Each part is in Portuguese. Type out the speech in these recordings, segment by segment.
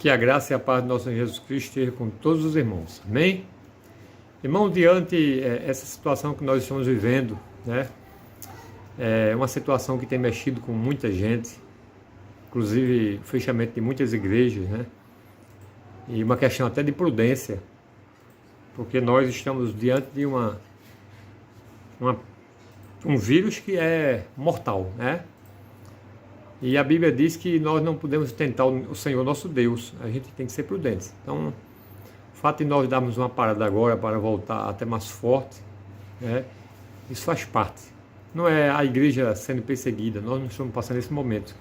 Que a graça e a paz do nosso Senhor Jesus Cristo esteja com todos os irmãos. Amém? Irmão, diante essa situação que nós estamos vivendo, né? É uma situação que tem mexido com muita gente, inclusive fechamento de muitas igrejas, né? E uma questão até de prudência, porque nós estamos diante de um vírus que é mortal, né? E a Bíblia diz que nós não podemos tentar o Senhor nosso Deus, a gente tem que ser prudente. Então, o fato de nós darmos uma parada agora para voltar até mais forte, né, isso faz parte. Não é a igreja sendo perseguida, nós não estamos passando esse momento.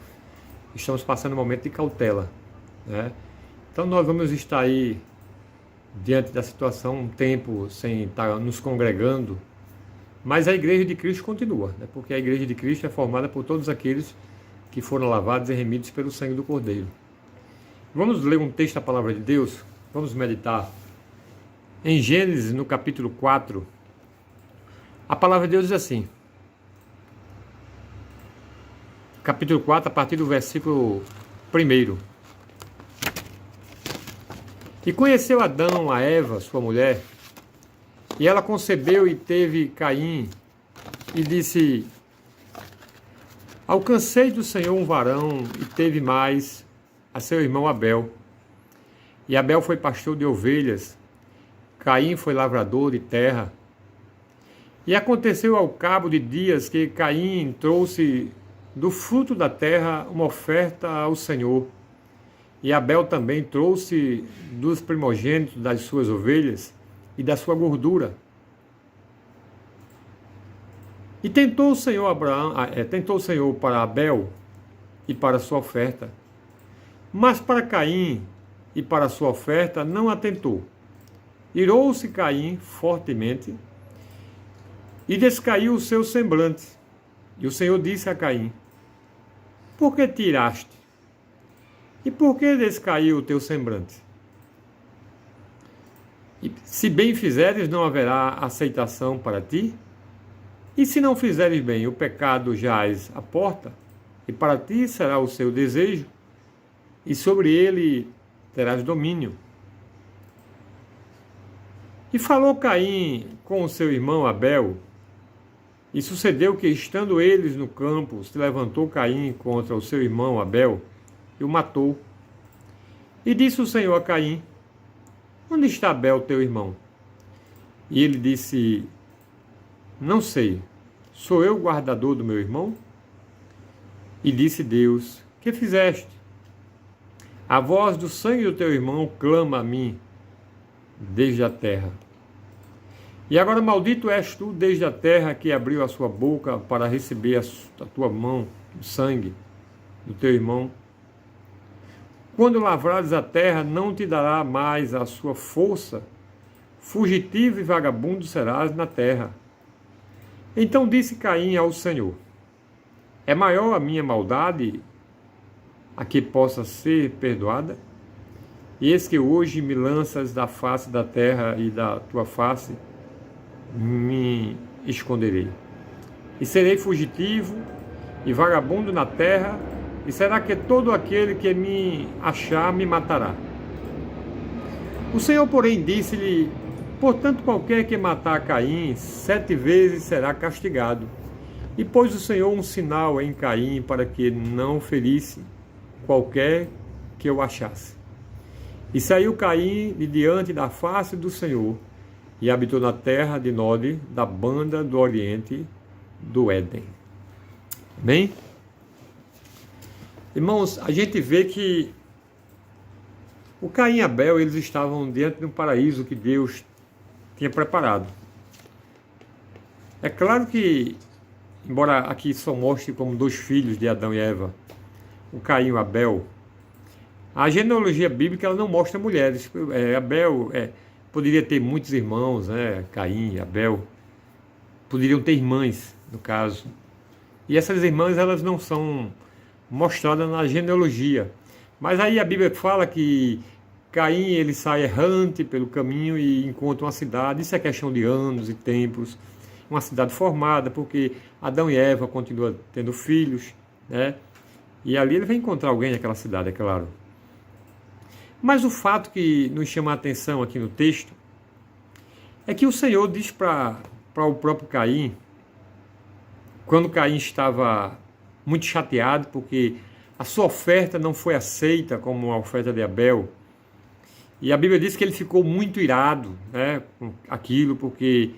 Estamos passando um momento de cautela, né? Então nós vamos estar aí diante da situação um tempo sem estar nos congregando, mas a igreja de Cristo continua, né? Porque a igreja de Cristo é formada por todos aqueles que foram lavados e remidos pelo sangue do Cordeiro. Vamos ler um texto da Palavra de Deus, vamos meditar. Em Gênesis, no capítulo 4, a Palavra de Deus diz assim, capítulo 4, a partir do versículo 1. E conheceu Adão a Eva, sua mulher, e ela concebeu e teve Caim, e disse: alcancei do Senhor um varão, e teve mais a seu irmão Abel. E Abel foi pastor de ovelhas, Caim foi lavrador de terra. E aconteceu ao cabo de dias que Caim trouxe do fruto da terra uma oferta ao Senhor. E Abel também trouxe dos primogênitos das suas ovelhas e da sua gordura. E tentou o Senhor para Abel e para sua oferta, mas para Caim e para sua oferta não atentou. Irou-se Caim fortemente e descaiu o seu semblante. E o Senhor disse a Caim: por que te iraste? E por que descaiu o teu semblante? E se bem fizeres, não haverá aceitação para ti? E se não fizeres bem, o pecado jaz à porta, e para ti será o seu desejo, e sobre ele terás domínio. E falou Caim com o seu irmão Abel, e sucedeu que, estando eles no campo, se levantou Caim contra o seu irmão Abel, e o matou. E disse o Senhor a Caim: onde está Abel, teu irmão? E ele disse: não sei, sou eu o guardador do meu irmão? E disse Deus: que fizeste? A voz do sangue do teu irmão clama a mim desde a terra. E agora maldito és tu desde a terra, que abriu a sua boca para receber a tua mão, o sangue do teu irmão. Quando lavrares a terra, não te dará mais a sua força, fugitivo e vagabundo serás na terra. Então disse Caim ao Senhor: é maior a minha maldade a que possa ser perdoada? E eis que hoje me lanças da face da terra, e da tua face me esconderei. E serei fugitivo e vagabundo na terra, e será que todo aquele que me achar me matará? O Senhor, porém, disse-lhe: portanto, qualquer que matar Caim 7 vezes será castigado. E pôs o Senhor um sinal em Caim, para que não ferisse qualquer que o achasse. E saiu Caim de diante da face do Senhor, e habitou na terra de Nod, da banda do oriente do Éden. Amém? Irmãos, a gente vê que o Caim e Abel, eles estavam diante de um paraíso que Deus tinha preparado. É claro que, embora aqui só mostre como 2 filhos de Adão e Eva, o Caim e o Abel, a genealogia bíblica ela não mostra mulheres. Abel poderia ter muitos irmãos, né? Caim, Abel, poderiam ter irmãs, no caso. E essas irmãs, elas não são mostradas na genealogia. Mas aí a Bíblia fala que Caim, ele sai errante pelo caminho e encontra uma cidade. Isso é questão de anos e tempos. Uma cidade formada, porque Adão e Eva continuam tendo filhos, né? E ali ele vai encontrar alguém naquela cidade, é claro. Mas o fato que nos chama a atenção aqui no texto é que o Senhor diz para o próprio Caim, quando Caim estava muito chateado porque a sua oferta não foi aceita como a oferta de Abel, e a Bíblia diz que ele ficou muito irado, né, com aquilo, porque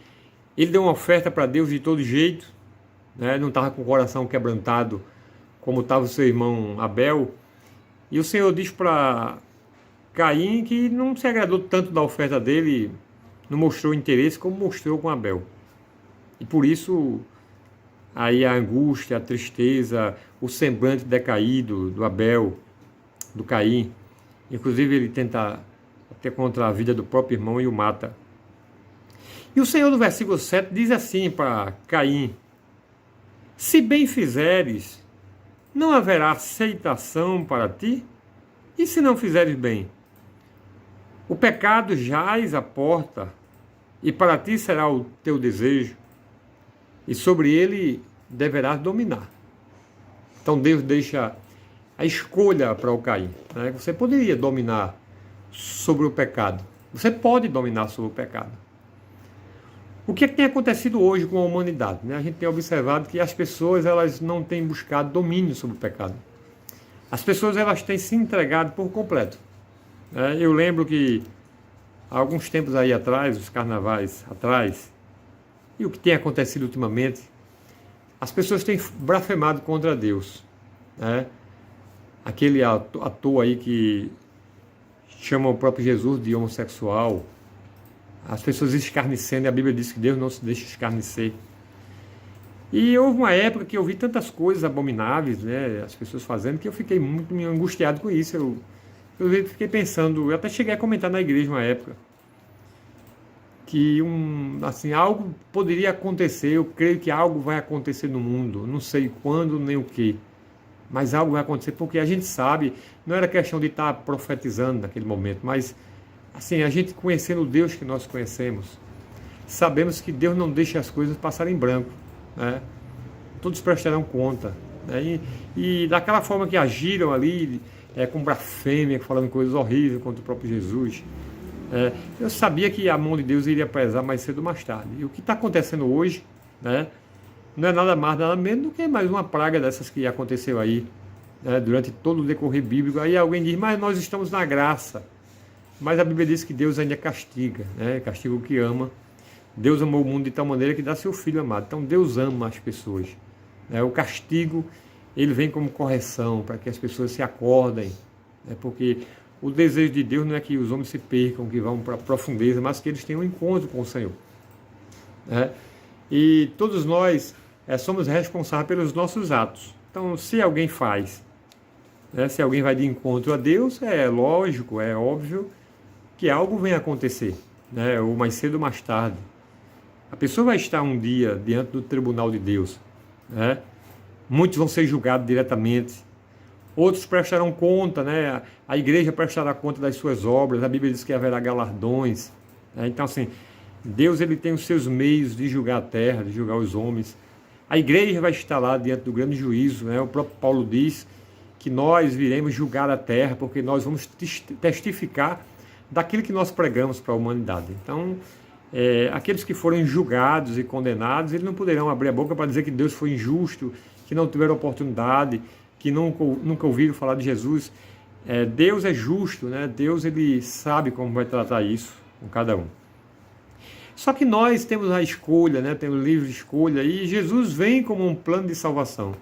ele deu uma oferta para Deus de todo jeito, né, não estava com o coração quebrantado como estava o seu irmão Abel, e o Senhor diz para Caim que não se agradou tanto da oferta dele, não mostrou interesse como mostrou com Abel. E por isso, aí a angústia, a tristeza, o semblante decaído do Abel, do Caim, inclusive ele tenta até contra a vida do próprio irmão e o mata. E o Senhor no versículo 7 diz assim para Caim: se bem fizeres, não haverá aceitação para ti? E se não fizeres bem? O pecado jaz à porta, e para ti será o teu desejo, e sobre ele deverás dominar. Então Deus deixa a escolha para o Caim, né? Você poderia dominar sobre o pecado. Você pode dominar sobre o pecado. O que é que tem acontecido hoje com a humanidade, né? A gente tem observado que as pessoas elas não têm buscado domínio sobre o pecado. As pessoas elas têm se entregado por completo. Eu lembro que há alguns tempos aí atrás, os carnavais atrás, e o que tem acontecido ultimamente, as pessoas têm blasfemado contra Deus, né? Aquele ator aí que chama o próprio Jesus de homossexual, as pessoas escarnecendo, e a Bíblia diz que Deus não se deixa escarnecer. E houve uma época que eu vi tantas coisas abomináveis, né, as pessoas fazendo, que eu fiquei muito angustiado com isso. Eu fiquei pensando, eu até cheguei a comentar na igreja uma época, que algo poderia acontecer, eu creio que algo vai acontecer no mundo, não sei quando nem o que, mas algo vai acontecer, porque a gente sabe, não era questão de estar profetizando naquele momento, mas assim, a gente conhecendo o Deus que nós conhecemos, sabemos que Deus não deixa as coisas passarem em branco, né? Todos prestarão conta, né? E daquela forma que agiram ali, com blasfêmia, falando coisas horríveis contra o próprio Jesus, eu sabia que a mão de Deus iria pesar mais cedo ou mais tarde. E o que está acontecendo hoje, né, não é nada mais, nada menos do que mais uma praga dessas que aconteceu aí, né, durante todo o decorrer bíblico. Aí alguém diz, mas nós estamos na graça. Mas a Bíblia diz que Deus ainda castiga, né, castiga o que ama. Deus amou o mundo de tal maneira que dá seu Filho amado. Então Deus ama as pessoas. O castigo, ele vem como correção, para que as pessoas se acordem, né, porque o desejo de Deus não é que os homens se percam, que vão para a profundeza, mas que eles tenham um encontro com o Senhor, né? E todos nós somos responsáveis pelos nossos atos. Então, se alguém faz, né, se alguém vai de encontro a Deus, é lógico, é óbvio que algo vem acontecer, né, ou mais cedo ou mais tarde. A pessoa vai estar um dia diante do tribunal de Deus, né? Muitos vão ser julgados diretamente, outros prestarão conta, né? A igreja prestará conta das suas obras, a Bíblia diz que haverá galardões, né? Então, assim, Deus ele tem os seus meios de julgar a terra, de julgar os homens. A igreja vai estar lá diante do grande juízo, né? O próprio Paulo diz que nós viremos julgar a terra, porque nós vamos testificar daquilo que nós pregamos para a humanidade. Então, aqueles que forem julgados e condenados, eles não poderão abrir a boca para dizer que Deus foi injusto, que não tiveram oportunidade, que nunca ouviram falar de Jesus. Deus é justo, né? Deus ele sabe como vai tratar isso com cada um. Só que nós temos a escolha, né? Temos o livre escolha, e Jesus vem como um plano de salvação.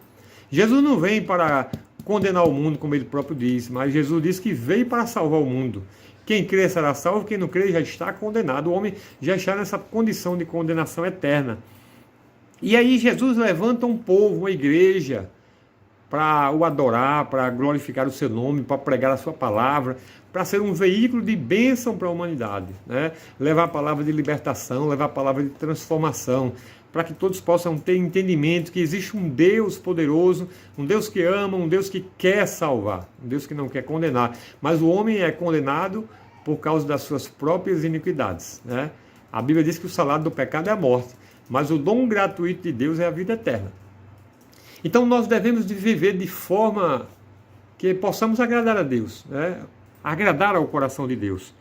Jesus não vem para condenar o mundo, como ele próprio diz, mas Jesus disse que veio para salvar o mundo. Quem crê será salvo, quem não crê já está condenado. O homem já está nessa condição de condenação eterna. E aí Jesus levanta um povo, uma igreja, para o adorar, para glorificar o seu nome, para pregar a sua palavra, para ser um veículo de bênção para a humanidade, né? Levar a palavra de libertação, levar a palavra de transformação, para que todos possam ter entendimento que existe um Deus poderoso, um Deus que ama, um Deus que quer salvar, um Deus que não quer condenar. Mas o homem é condenado por causa das suas próprias iniquidades, né? A Bíblia diz que o salário do pecado é a morte, mas o dom gratuito de Deus é a vida eterna. Então nós devemos de viver de forma que possamos agradar a Deus, né? agradar ao coração de Deus.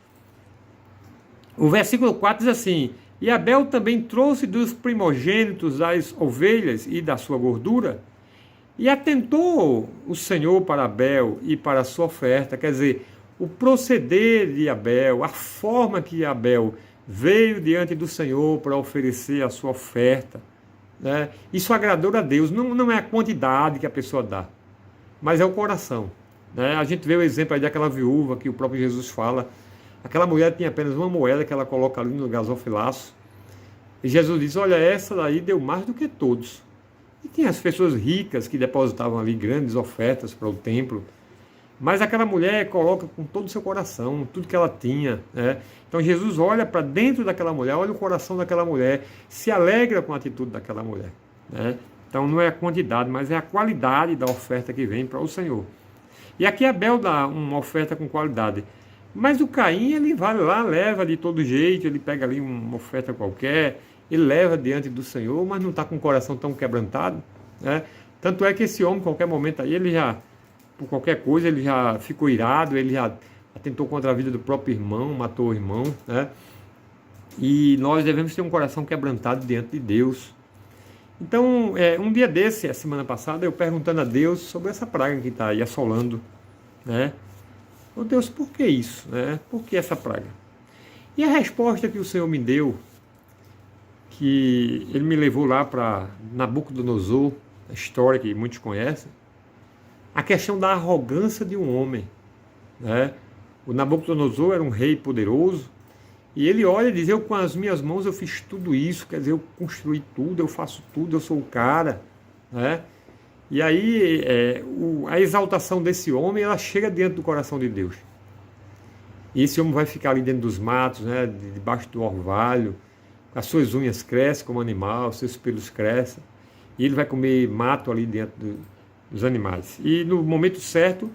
O versículo 4 diz assim: e Abel também trouxe dos primogênitos das ovelhas e da sua gordura, e atentou o Senhor para Abel e para a sua oferta. Quer dizer, o proceder de Abel, a forma que Abel veio diante do Senhor para oferecer a sua oferta, né? Isso agradou a Deus. Não é a quantidade que a pessoa dá, mas é o coração, né? A gente vê o exemplo aí daquela viúva que o próprio Jesus fala. Aquela mulher tinha apenas uma moeda que ela coloca ali no gasofilaço. E Jesus diz: olha, essa daí deu mais do que todos. E tinha as pessoas ricas que depositavam ali grandes ofertas para o templo. Mas aquela mulher coloca com todo o seu coração, tudo que ela tinha, né? Então Jesus olha para dentro daquela mulher, olha o coração daquela mulher, se alegra com a atitude daquela mulher, né? Então não é a quantidade, mas é a qualidade da oferta que vem para o Senhor. E aqui Abel dá uma oferta com qualidade. Mas o Caim, ele vai lá, leva de todo jeito, ele pega ali uma oferta qualquer, ele leva diante do Senhor, mas não está com o coração tão quebrantado, né? Tanto é que esse homem, em qualquer momento aí, ele já, por qualquer coisa, ele já ficou irado, ele já atentou contra a vida do próprio irmão, matou o irmão, né? E nós devemos ter um coração quebrantado diante de Deus. Então, um dia desse, a semana passada, eu perguntando a Deus sobre essa praga que está aí assolando, né? Oh Deus, por que isso, né? Por que essa praga? E a resposta que o Senhor me deu, que ele me levou lá para Nabucodonosor, a história que muitos conhecem, a questão da arrogância de um homem, né? O Nabucodonosor era um rei poderoso, e ele olha e diz: eu com as minhas mãos eu fiz tudo isso, quer dizer, eu construí tudo, eu faço tudo, eu sou o cara, né? E aí a exaltação desse homem, ela chega dentro do coração de Deus. E esse homem vai ficar ali dentro dos matos, né, debaixo do orvalho, as suas unhas crescem como animal, seus pelos crescem, e ele vai comer mato ali dentro dos animais. E no momento certo,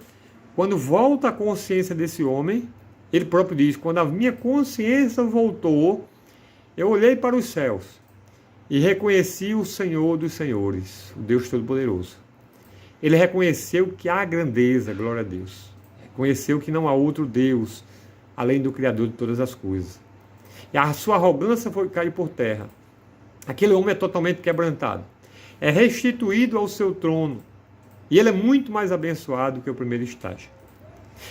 quando volta a consciência desse homem, ele próprio diz: quando a minha consciência voltou, eu olhei para os céus e reconheci o Senhor dos Senhores, o Deus Todo-Poderoso. Ele reconheceu que há grandeza, glória a Deus. Reconheceu que não há outro Deus, além do Criador de todas as coisas. E a sua arrogância foi cair por terra. Aquele homem é totalmente quebrantado. É restituído ao seu trono. E ele é muito mais abençoado que o primeiro estágio.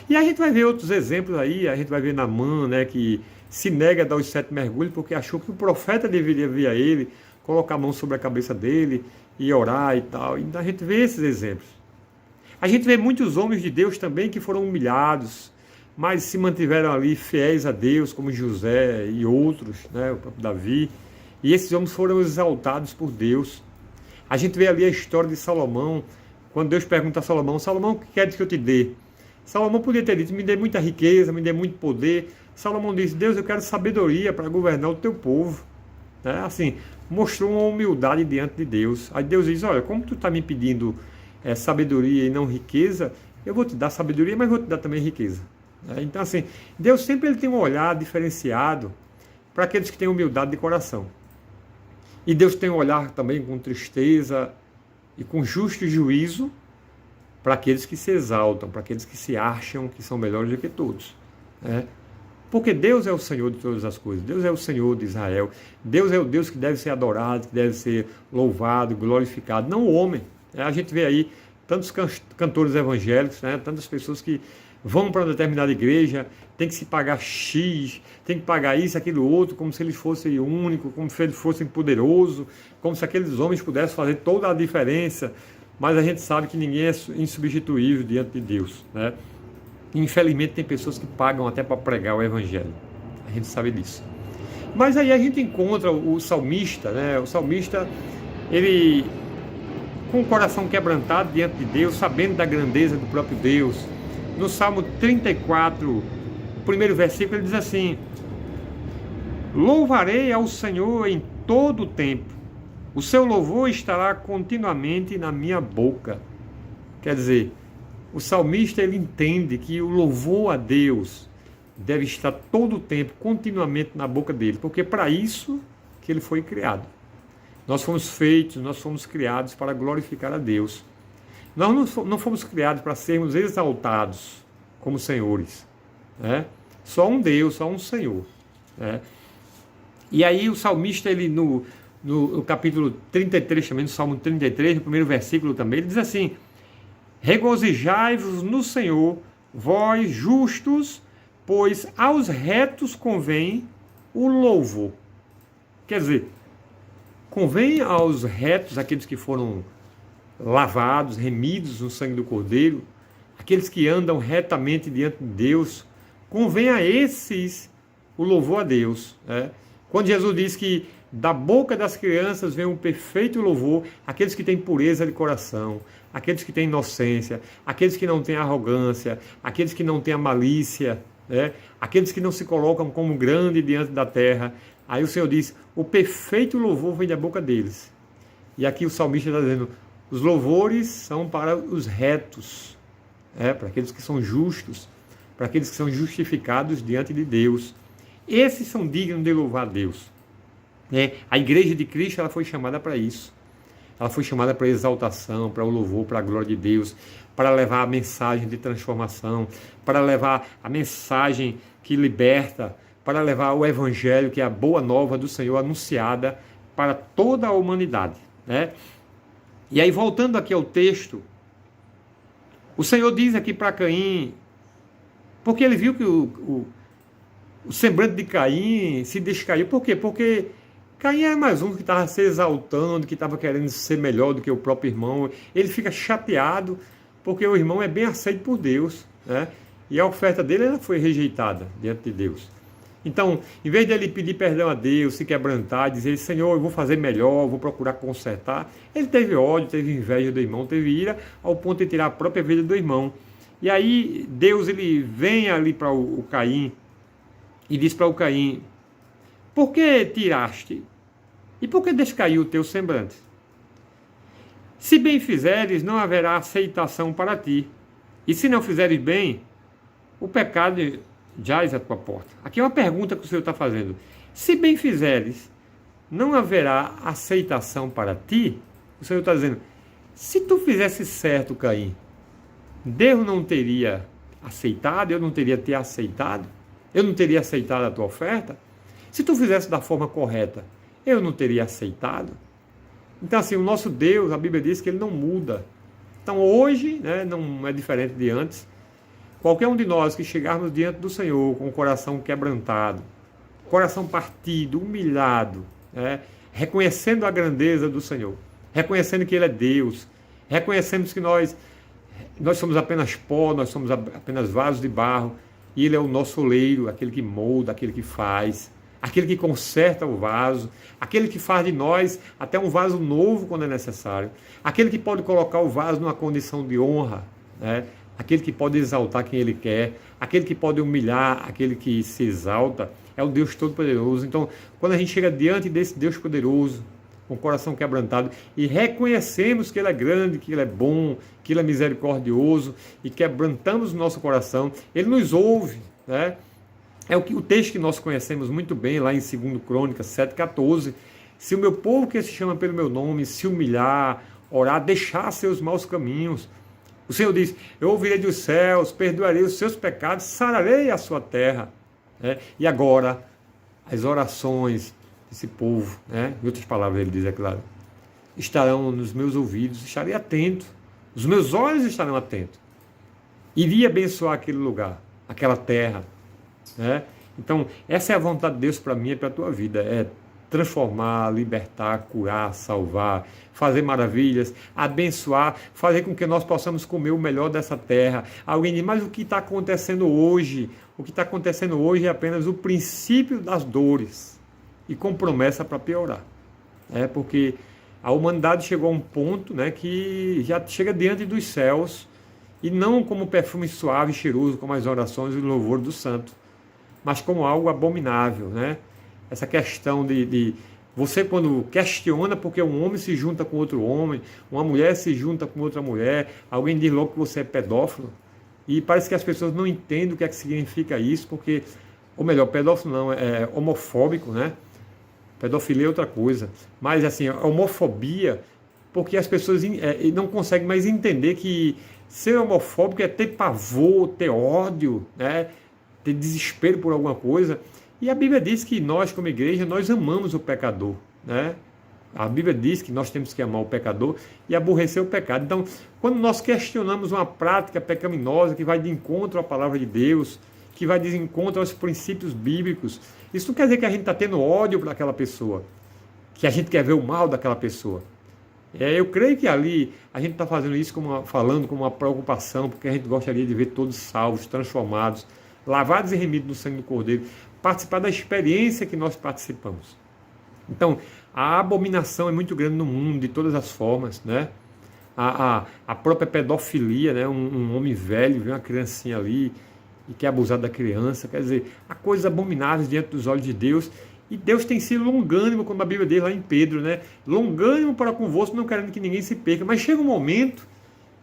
E a gente vai ver outros exemplos aí. A gente vai ver Naamã, né, que se nega a dar os 7 mergulhos porque achou que o profeta deveria vir a ele, colocar a mão sobre a cabeça dele e orar e tal. Então a gente vê esses exemplos. A gente vê muitos homens de Deus também que foram humilhados, mas se mantiveram ali fiéis a Deus, como José e outros, né, o próprio Davi. E esses homens foram exaltados por Deus. A gente vê ali a história de Salomão, quando Deus pergunta a Salomão: Salomão, o que queres que eu te dê? Salomão podia ter dito: me dê muita riqueza, me dê muito poder. Salomão disse: Deus, eu quero sabedoria para governar o teu povo. Né? Assim, mostrou uma humildade diante de Deus. Aí Deus diz: olha, como tu está me pedindo sabedoria e não riqueza, eu vou te dar sabedoria, mas vou te dar também riqueza. Então assim, Deus sempre ele tem um olhar diferenciado para aqueles que têm humildade de coração. E Deus tem um olhar também com tristeza e com justo juízo para aqueles que se exaltam, para aqueles que se acham que são melhores do que todos. Porque Deus é o Senhor de todas as coisas. Deus é o Senhor de Israel. Deus é o Deus que deve ser adorado, que deve ser louvado, glorificado, não o homem. A gente vê aí tantos cantores evangélicos, né? Tantas pessoas que vão para uma determinada igreja, tem que se pagar X, tem que pagar isso, aquilo outro, como se eles fossem únicos, como se eles fossem poderosos, como se aqueles homens pudessem fazer toda a diferença. Mas a gente sabe que ninguém é insubstituível diante de Deus, né? Infelizmente tem pessoas que pagam até para pregar o evangelho. A gente sabe disso. Mas aí a gente encontra o salmista, né? O salmista, ele com o coração quebrantado diante de Deus, sabendo da grandeza do próprio Deus. No Salmo 34, o primeiro versículo, ele diz assim: louvarei ao Senhor em todo o tempo, o seu louvor estará continuamente na minha boca. Quer dizer, o salmista ele entende que o louvor a Deus deve estar todo o tempo, continuamente na boca dele, porque para isso que ele foi criado. Nós fomos feitos, nós fomos criados para glorificar a Deus. Nós não fomos criados para sermos exaltados como senhores. né? Só um Deus, só um Senhor, né? E aí o salmista, ele no capítulo 33 também, no Salmo 33, no primeiro versículo também, ele diz assim: regozijai-vos no Senhor, vós justos, pois aos retos convém o louvor. Quer dizer, convém aos retos, aqueles que foram lavados, remidos no sangue do Cordeiro, aqueles que andam retamente diante de Deus, convém a esses o louvor a Deus, né? Quando Jesus diz que da boca das crianças vem um perfeito louvor, aqueles que têm pureza de coração, aqueles que têm inocência, aqueles que não têm arrogância, aqueles que não têm a malícia, né? Aqueles que não se colocam como grande diante da terra. Aí o Senhor diz, o perfeito louvor vem da boca deles. E aqui o salmista está dizendo, os louvores são para os retos, para aqueles que são justos, para aqueles que são justificados diante de Deus. Esses são dignos de louvar a Deus. A igreja de Cristo, ela foi chamada para isso. Ela foi chamada para a exaltação, para o louvor, para a glória de Deus, para levar a mensagem de transformação, para levar a mensagem que liberta, para levar o evangelho, que é a boa nova do Senhor anunciada para toda a humanidade, né? E aí, voltando aqui ao texto, o Senhor diz aqui para Caim, porque ele viu que o semblante de Caim se descaiu. Por quê? Porque Caim é mais um que estava se exaltando, que estava querendo ser melhor do que o próprio irmão. Ele fica chateado porque o irmão é bem aceito por Deus, né? E a oferta dele, ela foi rejeitada diante de Deus. Então, em vez de ele pedir perdão a Deus, se quebrantar, dizer, Senhor, eu vou fazer melhor, vou procurar consertar, ele teve ódio, teve inveja do irmão, teve ira, ao ponto de tirar a própria vida do irmão. E aí, Deus, ele vem ali para o Caim e diz para o Caim, por que tiraste? E por que descaiu o teu semblante? Se bem fizeres, não haverá aceitação para ti. E se não fizeres bem, o pecado jaz à tua porta. Aqui é uma pergunta que o Senhor está fazendo. Se bem fizeres, não haverá aceitação para ti? O Senhor está dizendo, se tu fizesse certo, Caim, Deus não teria aceitado, eu não teria te aceitado, eu não teria aceitado a tua oferta? Se tu fizesse da forma correta, eu não teria aceitado? Então, assim, o nosso Deus, a Bíblia diz que ele não muda. Então, hoje, né, não é diferente de antes. Qualquer um de nós que chegarmos diante do Senhor com o coração quebrantado, coração partido, humilhado, né, reconhecendo a grandeza do Senhor, reconhecendo que Ele é Deus, reconhecendo que nós somos apenas pó, nós somos apenas vasos de barro, e Ele é o nosso oleiro, aquele que molda, aquele que faz, aquele que conserta o vaso, aquele que faz de nós até um vaso novo quando é necessário, aquele que pode colocar o vaso numa condição de honra, né? Aquele que pode exaltar quem Ele quer, aquele que pode humilhar aquele que se exalta, é o Deus Todo-Poderoso. Então, quando a gente chega diante desse Deus poderoso, com o coração quebrantado, e reconhecemos que Ele é grande, que Ele é bom, que Ele é misericordioso, e quebrantamos o nosso coração, Ele nos ouve, né? É o texto que nós conhecemos muito bem, lá em 2 Crônicas 7,14. Se o meu povo que se chama pelo meu nome se humilhar, orar, deixar seus maus caminhos, o Senhor diz, eu ouvirei dos céus, perdoarei os seus pecados, sararei a sua terra. E agora, as orações desse povo, em outras palavras ele diz, é claro, estarão nos meus ouvidos, estarei atento, os meus olhos estarão atentos. Iria abençoar aquele lugar, aquela terra. Então, essa é a vontade de Deus para mim e para a tua vida, é transformar, libertar, curar, salvar, fazer maravilhas, abençoar, fazer com que nós possamos comer o melhor dessa terra. Alguém diz, mas o que está acontecendo hoje? O que está acontecendo hoje é apenas o princípio das dores e com promessa para piorar. Porque a humanidade chegou a um ponto, que já chega diante dos céus e não como perfume suave e cheiroso, como as orações e o louvor do santo, mas como algo abominável, Essa questão de você, quando questiona porque um homem se junta com outro homem, uma mulher se junta com outra mulher, alguém diz logo que você é pedófilo, e parece que as pessoas não entendem o que é que significa isso, porque, ou melhor, pedófilo não, é homofóbico, Pedofilia é outra coisa, mas assim, a homofobia, porque as pessoas não conseguem mais entender que ser homofóbico é ter pavor, ter ódio, ter desespero por alguma coisa. E a Bíblia diz que nós, como igreja, nós amamos o pecador, né? A Bíblia diz que nós temos que amar o pecador e aborrecer o pecado. Então, quando nós questionamos uma prática pecaminosa que vai de encontro à palavra de Deus, que vai de encontro aos princípios bíblicos, isso não quer dizer que a gente está tendo ódio para aquela pessoa, que a gente quer ver o mal daquela pessoa. Eu creio que ali a gente está fazendo isso falando como uma preocupação, porque a gente gostaria de ver todos salvos, transformados, lavados e remidos no sangue do Cordeiro, participar da experiência que nós participamos. Então, a abominação é muito grande no mundo, de todas as formas, né? A própria pedofilia, né? Um homem velho vê uma criancinha ali e quer abusar da criança, quer dizer, há coisas abomináveis diante dos olhos de Deus, e Deus tem sido longânimo, como a Bíblia diz lá em Pedro, né? Longânimo para convosco, não querendo que ninguém se perca, mas chega um momento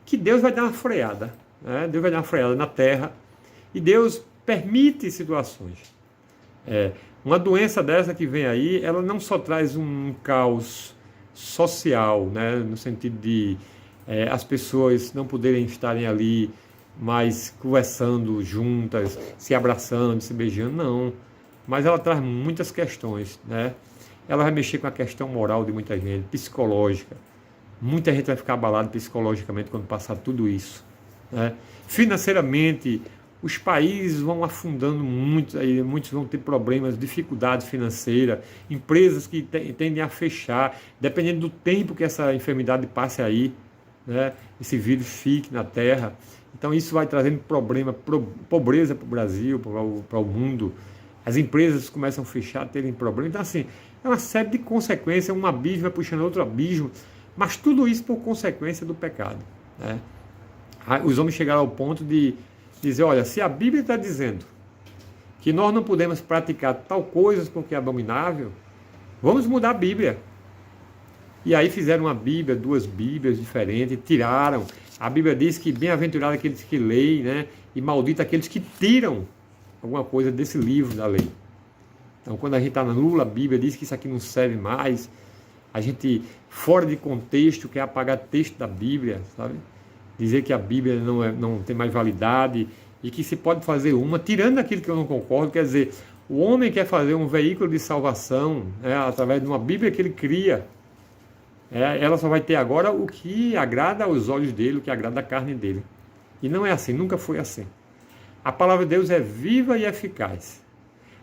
que Deus vai dar uma freada, né? Deus vai dar uma freada na terra, e Deus permite situações. Uma doença dessa que vem aí, ela não só traz um caos social, né, no sentido de as pessoas não poderem estarem ali mais conversando juntas, se abraçando, se beijando, não. Mas ela traz muitas questões, né? Ela vai mexer com a questão moral de muita gente, psicológica. Muita gente vai ficar abalada psicologicamente quando passar tudo isso, né? Financeiramente, os países vão afundando muito, aí muitos vão ter problemas, dificuldades financeiras, empresas que tendem a fechar, dependendo do tempo que essa enfermidade passe aí, né, esse vírus fique na Terra. Então isso vai trazendo problema, pobreza para o Brasil, para o mundo. As empresas começam a fechar, terem problema. Então assim, é uma série de consequências, um abismo vai puxando outro abismo, mas tudo isso por consequência do pecado, né? Os homens chegaram ao ponto de dizer, olha, se a Bíblia está dizendo que nós não podemos praticar tal coisa porque é abominável, vamos mudar a Bíblia. E aí fizeram uma Bíblia, duas Bíblias diferentes, tiraram. A Bíblia diz que bem-aventurado aqueles que leem, né? E maldito aqueles que tiram alguma coisa desse livro da lei. Então, quando a gente está na nula, a Bíblia diz que isso aqui não serve mais. A gente, fora de contexto, quer apagar texto da Bíblia, sabe? Dizer que a Bíblia não tem mais validade e que se pode fazer uma, tirando aquilo que eu não concordo, quer dizer, o homem quer fazer um veículo de salvação, através de uma Bíblia que ele cria. Ela só vai ter agora o que agrada aos olhos dele, o que agrada à carne dele. E não é assim, nunca foi assim. A palavra de Deus é viva e eficaz.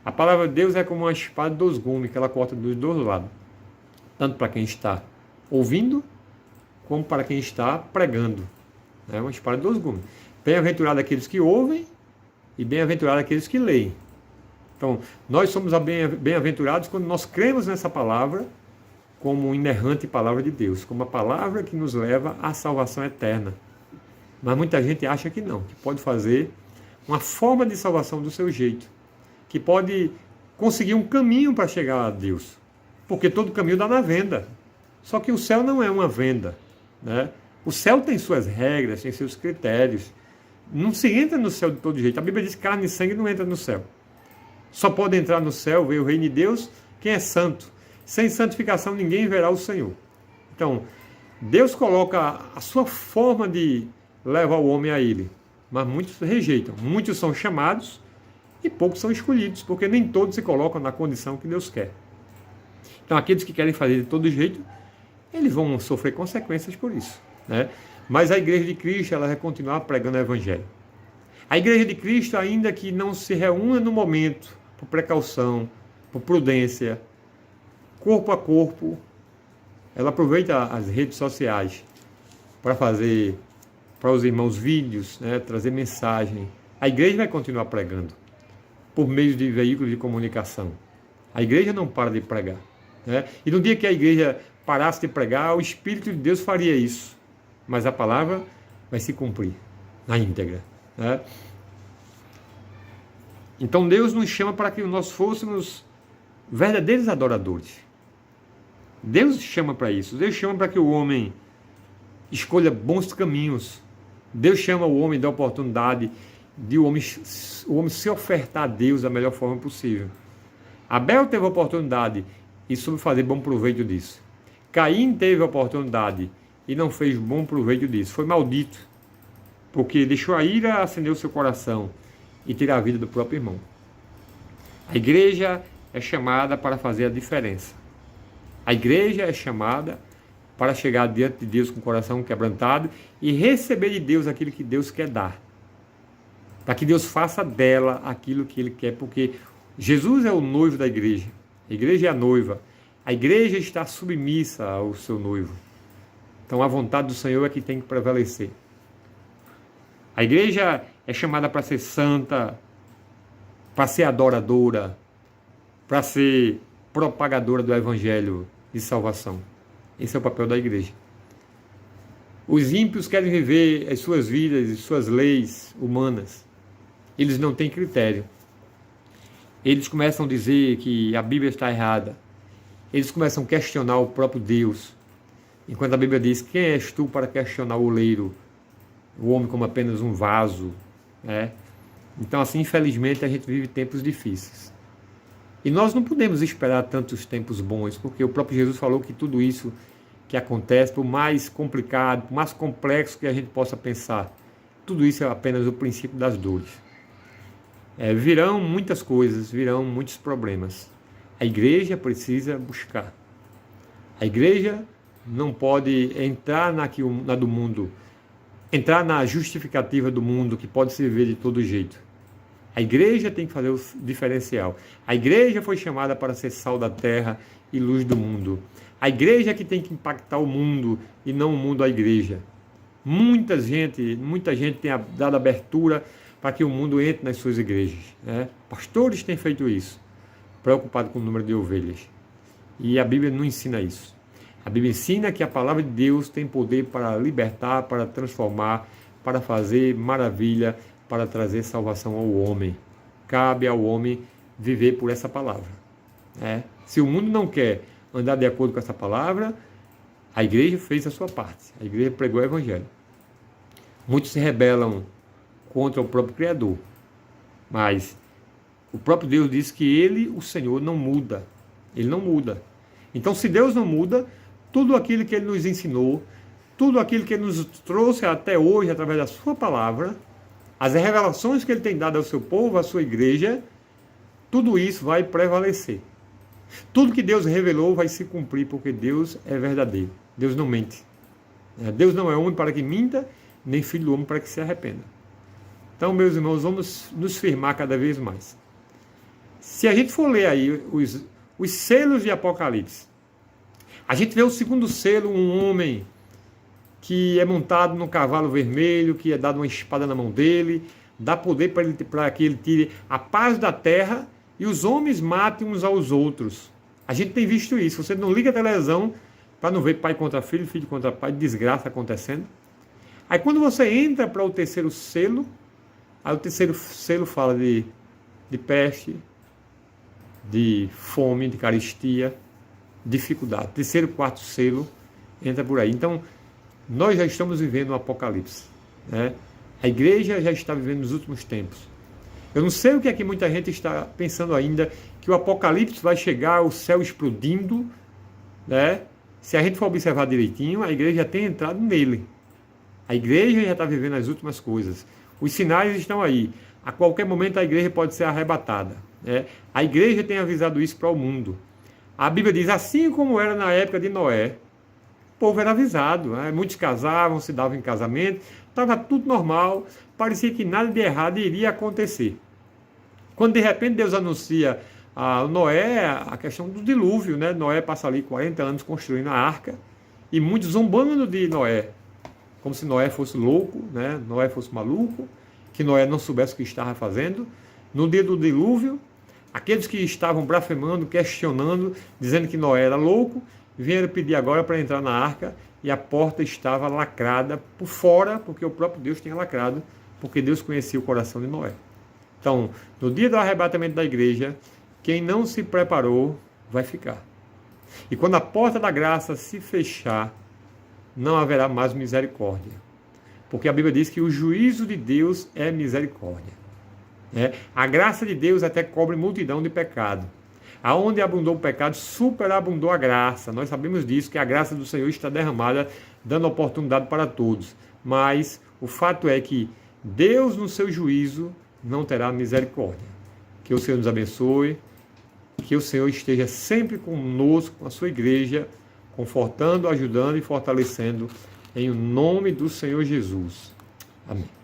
A palavra de Deus é como uma espada de dois gumes, que ela corta dos dois lados. Tanto para quem está ouvindo, como para quem está pregando. É uma espada de dois gumes. Bem-aventurado aqueles que ouvem e bem-aventurado aqueles que leem. Então, nós somos bem-aventurados quando nós cremos nessa palavra como inerrante palavra de Deus, como a palavra que nos leva à salvação eterna. Mas muita gente acha que não, que pode fazer uma forma de salvação do seu jeito, que pode conseguir um caminho para chegar a Deus, porque todo caminho dá na venda. Só que o céu não é uma venda, né? O céu tem suas regras, tem seus critérios. Não se entra no céu de todo jeito. A Bíblia diz que carne e sangue não entra no céu. Só pode entrar no céu, ver o reino de Deus, quem é santo. Sem santificação ninguém verá o Senhor. Então, Deus coloca a sua forma de levar o homem a Ele. Mas muitos rejeitam. Muitos são chamados e poucos são escolhidos, porque nem todos se colocam na condição que Deus quer. Então, aqueles que querem fazer de todo jeito, eles vão sofrer consequências por isso, né? Mas a Igreja de Cristo, ela vai continuar pregando o Evangelho. A Igreja de Cristo, ainda que não se reúna no momento, por precaução, por prudência, corpo a corpo, ela aproveita as redes sociais para fazer para os irmãos vídeos, né, trazer mensagem. A igreja vai continuar pregando por meio de veículos de comunicação. A igreja não para de pregar, né? E no dia que a igreja parasse de pregar, o Espírito de Deus faria isso. Mas a palavra vai se cumprir na íntegra, né? Então Deus nos chama para que nós fôssemos verdadeiros adoradores. Deus chama para isso. Deus chama para que o homem escolha bons caminhos. Deus chama o homem da oportunidade de o homem se ofertar a Deus da melhor forma possível. Abel teve a oportunidade e soube fazer bom proveito disso. Caim teve a oportunidade e não fez bom proveito disso. Foi maldito, porque deixou a ira acender o seu coração e tirar a vida do próprio irmão. A igreja é chamada para fazer a diferença. A igreja é chamada para chegar diante de Deus com o coração quebrantado e receber de Deus aquilo que Deus quer dar. Para que Deus faça dela aquilo que Ele quer, porque Jesus é o noivo da igreja. A igreja é a noiva. A igreja está submissa ao seu noivo. Então a vontade do Senhor é que tem que prevalecer. A igreja é chamada para ser santa, para ser adoradora, para ser propagadora do evangelho de salvação. Esse é o papel da igreja. Os ímpios querem viver as suas vidas e suas leis humanas. Eles não têm critério. Eles começam a dizer que a Bíblia está errada. Eles começam a questionar o próprio Deus. Enquanto a Bíblia diz, quem és tu para questionar o oleiro? O homem como apenas um vaso. Né? Então, assim, infelizmente, a gente vive tempos difíceis. E nós não podemos esperar tantos tempos bons, porque o próprio Jesus falou que tudo isso que acontece, por mais complicado, por mais complexo que a gente possa pensar, tudo isso é apenas o princípio das dores. Virão muitas coisas, virão muitos problemas. A igreja precisa buscar. A igreja não pode entrar na do mundo, entrar na justificativa do mundo, que pode se viver de todo jeito. A igreja tem que fazer o diferencial. A igreja foi chamada para ser sal da terra e luz do mundo. A igreja é que tem que impactar o mundo e não o mundo a igreja. Muita gente tem dado abertura para que o mundo entre nas suas igrejas. Né? Pastores têm feito isso, preocupados com o número de ovelhas. E a Bíblia não ensina isso. A Bíblia ensina que a palavra de Deus tem poder para libertar, para transformar, para fazer maravilha, para trazer salvação ao homem. Cabe ao homem viver por essa palavra. Se o mundo não quer andar de acordo com essa palavra, a igreja fez a sua parte. A igreja pregou o evangelho. Muitos se rebelam contra o próprio Criador. Mas o próprio Deus diz que Ele, o Senhor, não muda. Ele não muda. Então, se Deus não muda, tudo aquilo que Ele nos ensinou, tudo aquilo que Ele nos trouxe até hoje, através da sua palavra, as revelações que Ele tem dado ao seu povo, à sua igreja, tudo isso vai prevalecer. Tudo que Deus revelou vai se cumprir, porque Deus é verdadeiro. Deus não mente. Deus não é homem para que minta, nem filho do homem para que se arrependa. Então, meus irmãos, vamos nos firmar cada vez mais. Se a gente for ler aí os selos de Apocalipse, a gente vê o segundo selo, um homem que é montado num cavalo vermelho, que é dado uma espada na mão dele, dá poder para que ele tire a paz da terra e os homens matem uns aos outros. A gente tem visto isso. Você não liga a televisão para não ver pai contra filho, filho contra pai, desgraça acontecendo. Aí quando você entra para o terceiro selo, aí o terceiro selo fala de peste, de fome, de carestia, dificuldade. Terceiro, quarto selo entra por aí. Então, nós já estamos vivendo o Apocalipse. Né? A igreja já está vivendo nos últimos tempos. Eu não sei o que é que muita gente está pensando ainda, que o Apocalipse vai chegar, o céu explodindo. Né? Se a gente for observar direitinho, a igreja já tem entrado nele. A igreja já está vivendo as últimas coisas. Os sinais estão aí. A qualquer momento a igreja pode ser arrebatada. Né? A igreja tem avisado isso para o mundo. A Bíblia diz, assim como era na época de Noé, o povo era avisado. Né? Muitos casavam, se davam em casamento, estava tudo normal, parecia que nada de errado iria acontecer. Quando de repente Deus anuncia a Noé a questão do dilúvio, né? Noé passa ali 40 anos construindo a arca, e muitos zombando de Noé, como se Noé fosse louco, né? Noé fosse maluco, que Noé não soubesse o que estava fazendo. No dia do dilúvio, aqueles que estavam blasfemando, questionando, dizendo que Noé era louco, vieram pedir agora para entrar na arca, e a porta estava lacrada por fora, porque o próprio Deus tinha lacrado, porque Deus conhecia o coração de Noé. Então, no dia do arrebatamento da igreja, quem não se preparou vai ficar. E quando a porta da graça se fechar, não haverá mais misericórdia. Porque a Bíblia diz que o juízo de Deus é misericórdia. A graça de Deus até cobre multidão de pecado. Aonde abundou o pecado, superabundou a graça. Nós sabemos disso, que a graça do Senhor está derramada, dando oportunidade para todos. Mas o fato é que Deus, no seu juízo, não terá misericórdia. Que o Senhor nos abençoe, que o Senhor esteja sempre conosco, com a sua igreja, confortando, ajudando e fortalecendo, em nome do Senhor Jesus. Amém.